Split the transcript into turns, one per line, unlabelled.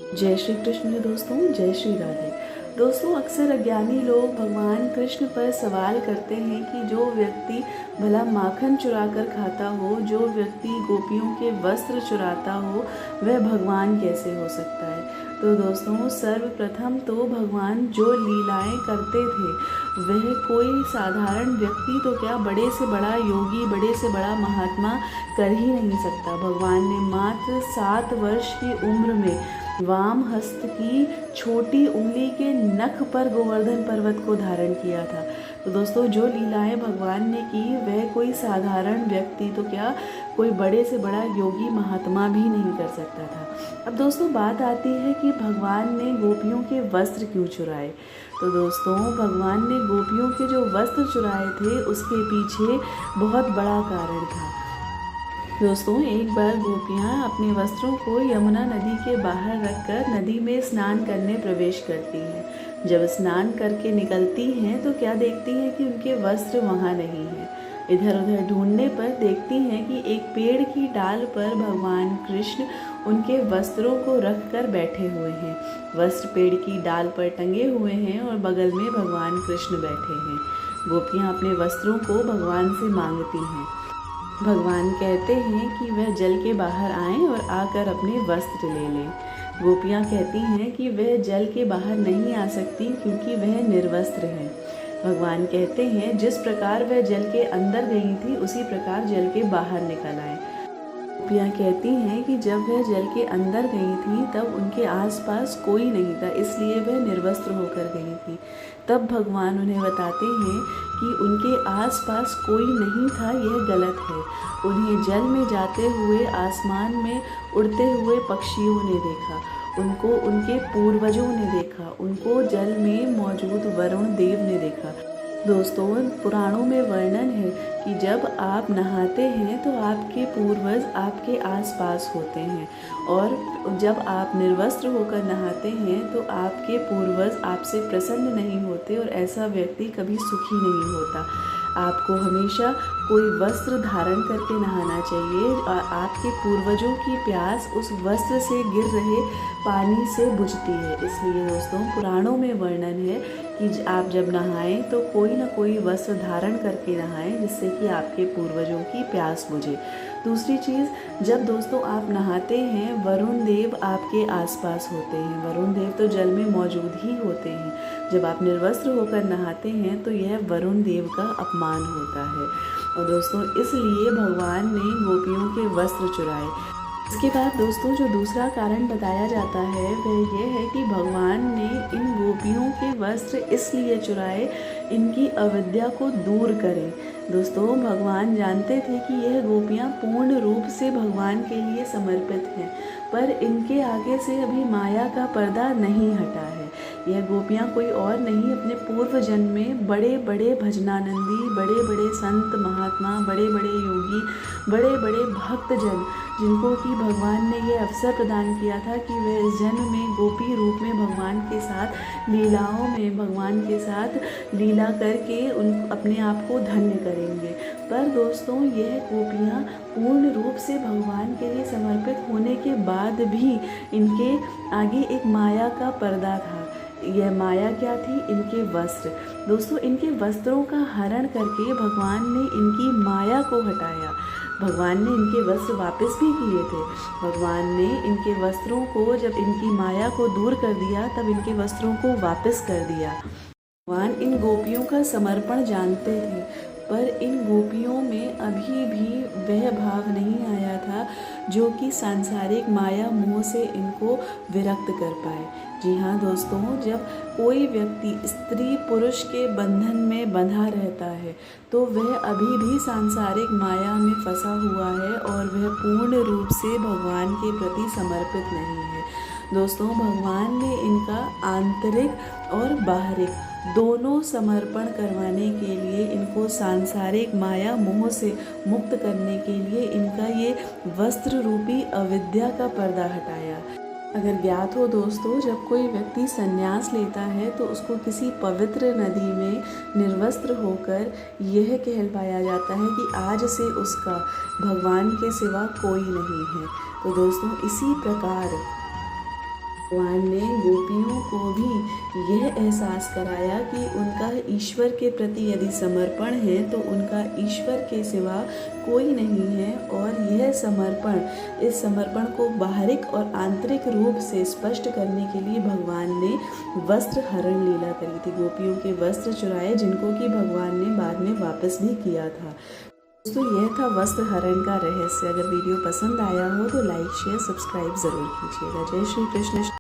जय श्री कृष्ण दोस्तों, जय श्री राधे। दोस्तों, अक्सर अज्ञानी लोग भगवान कृष्ण पर सवाल करते हैं कि जो व्यक्ति भला माखन चुरा कर खाता हो, जो व्यक्ति गोपियों के वस्त्र चुराता हो, वह भगवान कैसे हो सकता है। तो दोस्तों, सर्वप्रथम तो भगवान जो लीलाएं करते थे वह कोई साधारण व्यक्ति तो क्या, बड़े से बड़ा योगी, बड़े से बड़ा महात्मा कर ही नहीं सकता। भगवान ने मात्र 7 वर्ष की उम्र में वाम हस्त की छोटी उंगली के नख पर गोवर्धन पर्वत को धारण किया था। तो दोस्तों, जो लीलाएं भगवान ने की वह कोई साधारण व्यक्ति तो क्या, कोई बड़े से बड़ा योगी महात्मा भी नहीं कर सकता था। अब दोस्तों, बात आती है कि भगवान ने गोपियों के वस्त्र क्यों चुराए। तो दोस्तों, भगवान ने गोपियों के जो वस्त्र चुराए थे उसके पीछे बहुत बड़ा कारण था। दोस्तों, एक बार गोपियाँ अपने वस्त्रों को यमुना नदी के बाहर रखकर नदी में स्नान करने प्रवेश करती हैं। जब स्नान करके निकलती हैं तो क्या देखती हैं कि उनके वस्त्र वहाँ नहीं हैं। इधर उधर ढूंढने पर देखती हैं कि एक पेड़ की डाल पर भगवान कृष्ण उनके वस्त्रों को रख कर बैठे हुए हैं। वस्त्र पेड़ की डाल पर टंगे हुए हैं और बगल में भगवान कृष्ण बैठे हैं। गोपियाँ अपने वस्त्रों को भगवान से मांगती हैं। भगवान कहते हैं कि वह जल के बाहर आएं और आकर अपने वस्त्र ले लें। गोपियाँ कहती हैं कि वह जल के बाहर नहीं आ सकती क्योंकि वह निर्वस्त्र है। भगवान कहते हैं जिस प्रकार वह जल के अंदर गई थी उसी प्रकार जल के बाहर निकल आए। गोपियाँ कहती हैं कि जब वह जल के अंदर गई थी तब उनके आसपास कोई नहीं था, इसलिए वह निर्वस्त्र होकर गई थी। तब भगवान उन्हें बताते हैं कि उनके आसपास कोई नहीं था, यह गलत है। उन्हें जल में जाते हुए, आसमान में उड़ते हुए पक्षियों ने देखा, उनको उनके पूर्वजों ने देखा, उनको जल में मौजूद वरुण देव ने देखा। दोस्तों, पुराणों में वर्णन है कि जब आप नहाते हैं तो आपके पूर्वज आपके आसपास होते हैं, और जब आप निर्वस्त्र होकर नहाते हैं तो आपके पूर्वज आपसे प्रसन्न नहीं होते और ऐसा व्यक्ति कभी सुखी नहीं होता। आपको हमेशा कोई वस्त्र धारण करके नहाना चाहिए और आपके पूर्वजों की प्यास उस वस्त्र से गिर रहे पानी से बुझती है। इसलिए दोस्तों, पुराणों में वर्णन है कि आप जब नहाएं तो कोई ना कोई वस्त्र धारण करके नहाएं जिससे कि आपके पूर्वजों की प्यास बुझे। दूसरी चीज़, जब दोस्तों आप नहाते हैं वरुण देव आपके आसपास होते हैं। वरुण देव तो जल में मौजूद ही होते हैं। जब आप निर्वस्त्र होकर नहाते हैं तो यह वरुण देव का अपमान होता है। और दोस्तों, इसलिए भगवान ने गोपियों के वस्त्र चुराए। इसके बाद दोस्तों, जो दूसरा कारण बताया जाता है वह यह है कि भगवान ने इन गोपियों के वस्त्र इसलिए चुराए, इनकी अविद्या को दूर करें। दोस्तों, भगवान जानते थे कि यह गोपियाँ पूर्ण रूप से भगवान के लिए समर्पित हैं, पर इनके आगे से अभी माया का पर्दा नहीं हटा है। यह गोपियाँ कोई और नहीं, अपने पूर्व जन्म में बड़े बड़े भजनानंदी, बड़े बड़े संत महात्मा, बड़े बड़े योगी, बड़े बड़े भक्तजन, जिनको कि भगवान ने ये अवसर प्रदान किया था कि वे इस जन्म में गोपी रूप में भगवान के साथ लीलाओं में भगवान के साथ लीला करके उन अपने आप को धन्य करेंगे। पर दोस्तों, यह गोपियाँ पूर्ण रूप से भगवान के लिए समर्पित होने के बाद भी इनके आगे एक माया का पर्दा था। यह माया क्या थी? इनके वस्त्र। दोस्तों, इनके वस्त्रों का हरण करके भगवान ने इनकी माया को हटाया। भगवान ने इनके वस्त्र वापस भी किए थे। भगवान ने इनके वस्त्रों को, जब इनकी माया को दूर कर दिया तब इनके वस्त्रों को वापस कर दिया। भगवान इन गोपियों का समर्पण जानते थे, पर इन गोपियों में अभी भी वह भाव नहीं आया था जो कि सांसारिक माया मोह से इनको विरक्त कर पाए। जी हाँ दोस्तों, जब कोई व्यक्ति स्त्री पुरुष के बंधन में बंधा रहता है तो वह अभी भी सांसारिक माया में फंसा हुआ है और वह पूर्ण रूप से भगवान के प्रति समर्पित नहीं है। दोस्तों, भगवान ने इनका आंतरिक और बाहरिक दोनों समर्पण करवाने के लिए, इनको सांसारिक माया मोह से मुक्त करने के लिए इनका ये वस्त्र रूपी अविद्या का पर्दा हटाया। अगर ज्ञात हो दोस्तों, जब कोई व्यक्ति संन्यास लेता है तो उसको किसी पवित्र नदी में निर्वस्त्र होकर यह कहलवाया जाता है कि आज से उसका भगवान के सिवा कोई नहीं है। तो दोस्तों, इसी प्रकार भगवान ने गोपियों को भी यह एहसास कराया कि उनका ईश्वर के प्रति यदि समर्पण है तो उनका ईश्वर के सिवा कोई नहीं है। और यह समर्पण, इस समर्पण को बाहरिक और आंतरिक रूप से स्पष्ट करने के लिए भगवान ने वस्त्र हरण लीला करी थी। गोपियों के वस्त्र चुराए, जिनको कि भगवान ने बाद में वापस भी किया था। दोस्तों, यह था वस्त्र हरण का रहस्य। अगर वीडियो पसंद आया हो तो लाइक शेयर सब्सक्राइब ज़रूर कीजिएगा। जय श्री कृष्ण।